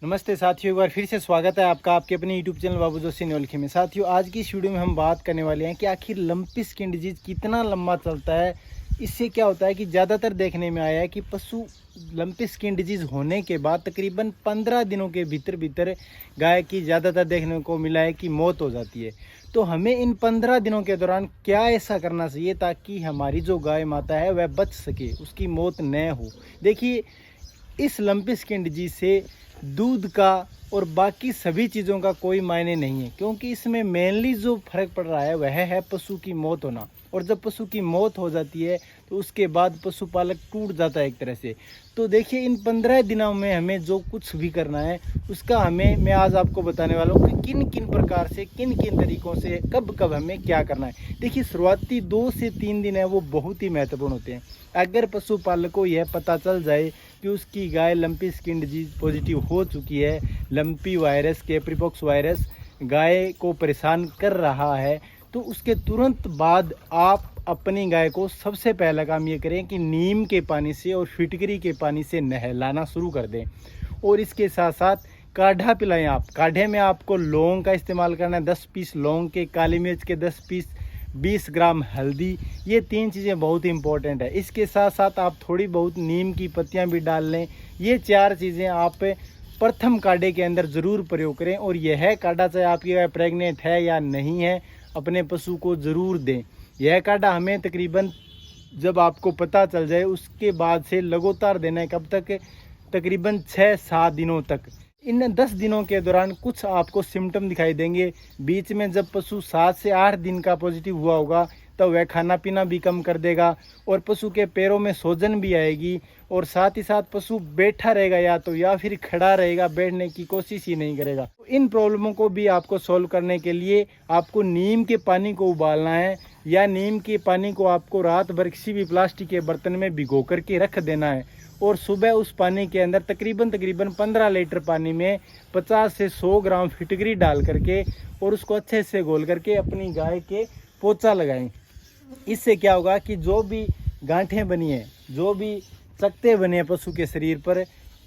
नमस्ते साथियों, एक बार फिर से स्वागत है आपका आपके अपने यूट्यूब चैनल बाबू जोशी नौलखी में। साथियों, आज की इस वीडियो में हम बात करने वाले हैं कि आखिर लंपी स्किन डिजीज कितना लंबा चलता है। इससे क्या होता है कि ज़्यादातर देखने में आया है कि पशु लंपी स्किन डिजीज होने के बाद तकरीबन 15 दिनों के भीतर गाय की ज़्यादातर देखने को मिला है कि मौत हो जाती है। तो हमें इन 15 दिनों के दौरान क्या ऐसा करना चाहिए ताकि हमारी जो गाय माता है वह बच सके, उसकी मौत न हो। देखिए, इस लंपी स्किन डिजीज से दूध का और बाकी सभी चीज़ों का कोई मायने नहीं है, क्योंकि इसमें मेनली जो फर्क पड़ रहा है वह है पशु की मौत होना। और जब पशु की मौत हो जाती है तो उसके बाद पशुपालक टूट जाता है एक तरह से। तो देखिए, इन 15 दिनों में हमें जो कुछ भी करना है उसका मैं आज आपको बताने वाला हूँ कि किन किन प्रकार से, किन किन तरीक़ों से, कब कब हमें क्या करना है। देखिए, शुरुआती 2 से 3 दिन है वो बहुत ही महत्वपूर्ण होते हैं। अगर पशुपालक को यह पता चल जाए कि उसकी गाय लंपी स्किन डिजीज पॉजिटिव हो चुकी है, लंपी वायरस, कैप्रीपॉक्स वायरस गाय को परेशान कर रहा है, तो उसके तुरंत बाद आप अपनी गाय को सबसे पहला काम ये करें कि नीम के पानी से और फिटकरी के पानी से नहलाना शुरू कर दें। और इसके साथ साथ काढ़ा पिलाएं। आप काढ़े में आपको लौंग का इस्तेमाल करना है, 10 पीस लौंग के, काली मिर्च के 10 पीस, 20 ग्राम हल्दी। ये 3 चीज़ें बहुत इंपॉर्टेंट है। इसके साथ साथ आप थोड़ी बहुत नीम की पत्तियां भी डाल लें। ये 4 चीज़ें आप प्रथम काढ़े के अंदर ज़रूर प्रयोग करें। और यह काढ़ा, चाहे आपकी गाय प्रेग्नेंट है या नहीं है, अपने पशु को ज़रूर दें। यह काढ़ा हमें तकरीबन, जब आपको पता चल जाए उसके बाद से लगातार देना है। कब तक? तकरीबन 6-7 दिनों तक। इन 10 दिनों के दौरान कुछ आपको सिम्टम दिखाई देंगे। बीच में जब पशु 7 से 8 दिन का पॉजिटिव हुआ होगा तो वह खाना पीना भी कम कर देगा और पशु के पैरों में सूजन भी आएगी। और साथ ही साथ पशु बैठा रहेगा या फिर खड़ा रहेगा, बैठने की कोशिश ही नहीं करेगा। तो इन प्रॉब्लमों को भी आपको सॉल्व करने के लिए आपको नीम के पानी को उबालना है, या नीम के पानी को आपको रात भर किसी भी प्लास्टिक के बर्तन में भिगो करके रख देना है। और सुबह उस पानी के अंदर तकरीबन 15 लीटर पानी में 50 से 100 ग्राम फिटकरी डाल करके और उसको अच्छे से घोल करके अपनी गाय के पोंछा लगाएं। इससे क्या होगा कि जो भी गांठें बनी है, जो भी चकते बने हैं पशु के शरीर पर,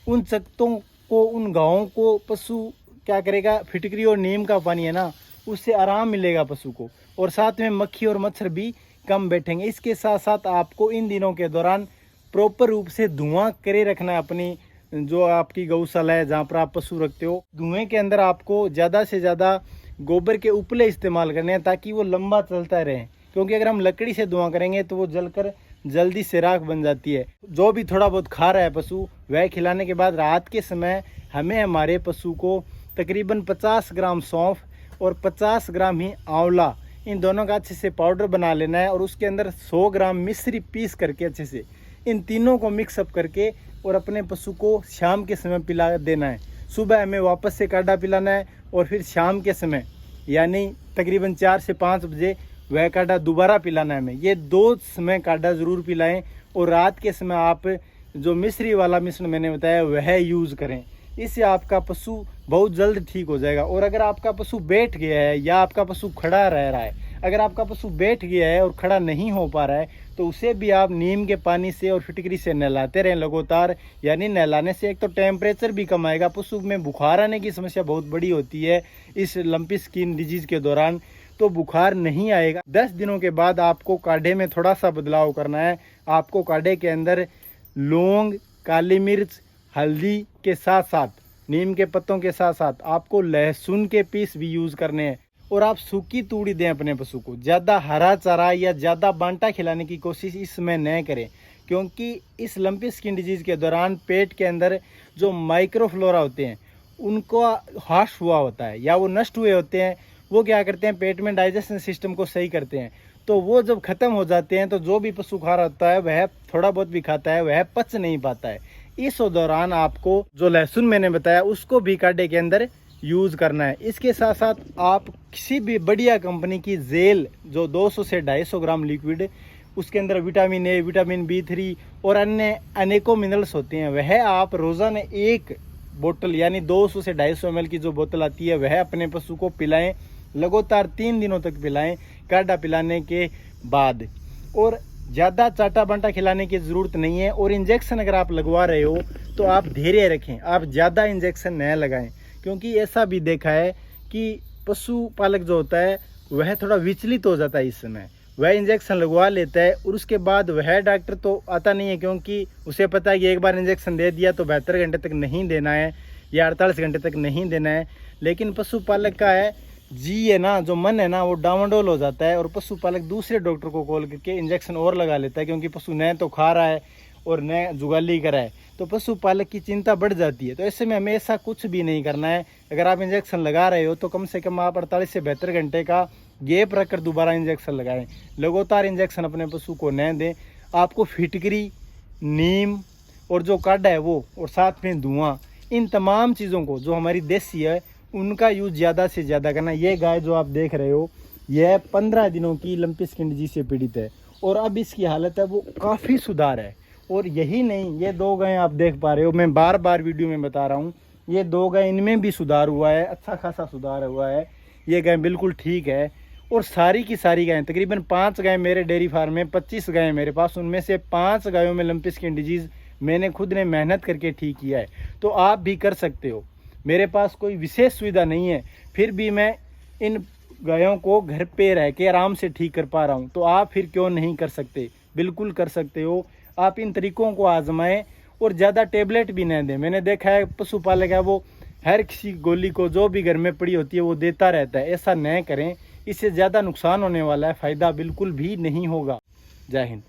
उन चकतों को, उन घावों को पशु क्या करेगा, फिटकरी और नीम का पानी है ना, उससे आराम मिलेगा पशु को। और साथ में मक्खी और मच्छर भी कम बैठेंगे। इसके साथ साथ आपको इन दिनों के दौरान प्रॉपर रूप से धुआं करे रखना है। अपनी जो आपकी गौशाला है, जहाँ पर आप पशु रखते हो, धुएं के अंदर आपको ज़्यादा से ज़्यादा गोबर के उपले इस्तेमाल करने हैं ताकि वो लंबा चलता रहे। क्योंकि अगर हम लकड़ी से धुआं करेंगे तो वो जलकर जल्दी से राख बन जाती है। जो भी थोड़ा बहुत खा रहा है पशु, वह खिलाने के बाद रात के समय हमें हमारे पशु को तकरीबन 50 ग्राम सौंफ और 50 ग्राम ही आंवला, इन दोनों का अच्छे से पाउडर बना लेना है। और उसके अंदर 100 ग्राम मिश्री पीस करके अच्छे से इन तीनों को मिक्सअप करके और अपने पशु को शाम के समय पिला देना है। सुबह हमें वापस से काढ़ा पिलाना है और फिर शाम के समय यानी तकरीबन 4 से 5 बजे वह काढ़ा दोबारा पिलाना है हमें। ये 2 समय काढ़ा ज़रूर पिलाएं। और रात के समय आप जो मिश्री वाला मिश्रण मैंने बताया वह यूज़ करें। इससे आपका पशु बहुत जल्द ठीक हो जाएगा। और अगर आपका पशु बैठ गया है या आपका पशु खड़ा रह रहा है, अगर आपका पशु बैठ गया है और खड़ा नहीं हो पा रहा है, तो उसे भी आप नीम के पानी से और फिटकरी से नहलाते रहें लगातार। यानी नहलाने से एक तो टेम्परेचर भी कम आएगा। पशु में बुखार आने की समस्या बहुत बड़ी होती है इस लंपी स्किन डिजीज़ के दौरान, तो बुखार नहीं आएगा। 10 दिनों के बाद आपको काढ़े में थोड़ा सा बदलाव करना है। आपको काढ़े के अंदर लौंग, काली मिर्च, हल्दी के साथ साथ, नीम के पत्तों के साथ साथ आपको लहसुन के पीस भी यूज़ करने हैं। और आप सूखी तूड़ी दें अपने पशु को। ज़्यादा हरा चारा या ज़्यादा बांटा खिलाने की कोशिश इस समय न करें, क्योंकि इस लंपी स्किन डिजीज़ के दौरान पेट के अंदर जो माइक्रोफ्लोरा होते हैं उनको ह्रास हुआ होता है या वो नष्ट हुए होते हैं। वो क्या करते हैं, पेट में डाइजेशन सिस्टम को सही करते हैं। तो वो जब ख़त्म हो जाते हैं तो जो भी पशु खा रहा होता है, वह थोड़ा बहुत भी खाता है, वह पच नहीं पाता है। इस दौरान आपको जो लहसुन मैंने बताया उसको भी काढ़े के अंदर यूज़ करना है। इसके साथ साथ आप किसी भी बढ़िया कंपनी की जेल, जो 200 से 250 ग्राम लिक्विड, उसके अंदर विटामिन ए, विटामिन B3 और अन्य अनेकों मिनरल्स होते हैं, वह आप रोज़ाना 1 बोतल यानी 200 से 250 ml की जो बोतल आती है वह अपने पशु को पिलाएं। लगातार 3 दिनों तक पिलाएं काढ़ा पिलाने के बाद। और ज़्यादा चाटा बांटा खिलाने की ज़रूरत नहीं है। और इंजेक्शन अगर आप लगवा रहे हो तो आप धैर्य रखें, आप ज़्यादा इंजेक्शन न लगाएं, क्योंकि ऐसा भी देखा है कि पशुपालक जो होता है वह थोड़ा विचलित हो जाता है इस समय। वह इंजेक्शन लगवा लेता है और उसके बाद वह डॉक्टर तो आता नहीं है, क्योंकि उसे पता है कि एक बार इंजेक्शन दे दिया तो 72 घंटे तक नहीं देना है या 48 घंटे तक नहीं देना है। लेकिन पशुपालक का है जी है ना, जो मन है ना वो डामाडोल हो जाता है और पशुपालक दूसरे डॉक्टर को कॉल करके इंजेक्शन और लगा लेता है, क्योंकि पशु न तो खा रहा है और न जुगाली करा है, तो पशुपालक की चिंता बढ़ जाती है। तो ऐसे में हमें ऐसा कुछ भी नहीं करना है। अगर आप इंजेक्शन लगा रहे हो तो कम से कम आप 48 से 72 घंटे का गैप रखकर दोबारा इंजेक्शन लगाएं। लगातार इंजेक्शन अपने पशु को न दें। आपको फिटकरी, नीम और जो काढ़ा है वो, और साथ में धुआं, इन तमाम चीज़ों को जो हमारी देसी है उनका यूज़ ज़्यादा से ज़्यादा करना। ये गाय जो आप देख रहे हो यह 15 दिनों की लंपी स्किन डिजीज से पीड़ित है और अब इसकी हालत है वो काफ़ी सुधार है। और यही नहीं, ये 2 गायें आप देख पा रहे हो, मैं बार बार वीडियो में बता रहा हूँ, ये 2 गायें, इनमें भी सुधार हुआ है, अच्छा खासा सुधार हुआ है। ये गाय बिल्कुल ठीक है। और सारी की सारी गायें, तकरीबन 5 गायें मेरे डेयरी फार्म में, 25 गायें मेरे पास, उनमें से 5 गायों में लंपी स्किन डिजीज़ मैंने खुद ने मेहनत करके ठीक किया है। तो आप भी कर सकते हो। मेरे पास कोई विशेष सुविधा नहीं है, फिर भी मैं इन गायों को घर पे रह के आराम से ठीक कर पा रहा हूँ। तो आप फिर क्यों नहीं कर सकते? बिल्कुल कर सकते हो। आप इन तरीकों को आजमाएं और ज़्यादा टेबलेट भी न दें। मैंने देखा है पशुपालक है वो हर किसी गोली को जो भी घर में पड़ी होती है वो देता रहता है। ऐसा न करें, इससे ज़्यादा नुकसान होने वाला है, फ़ायदा बिल्कुल भी नहीं होगा। जय हिंद।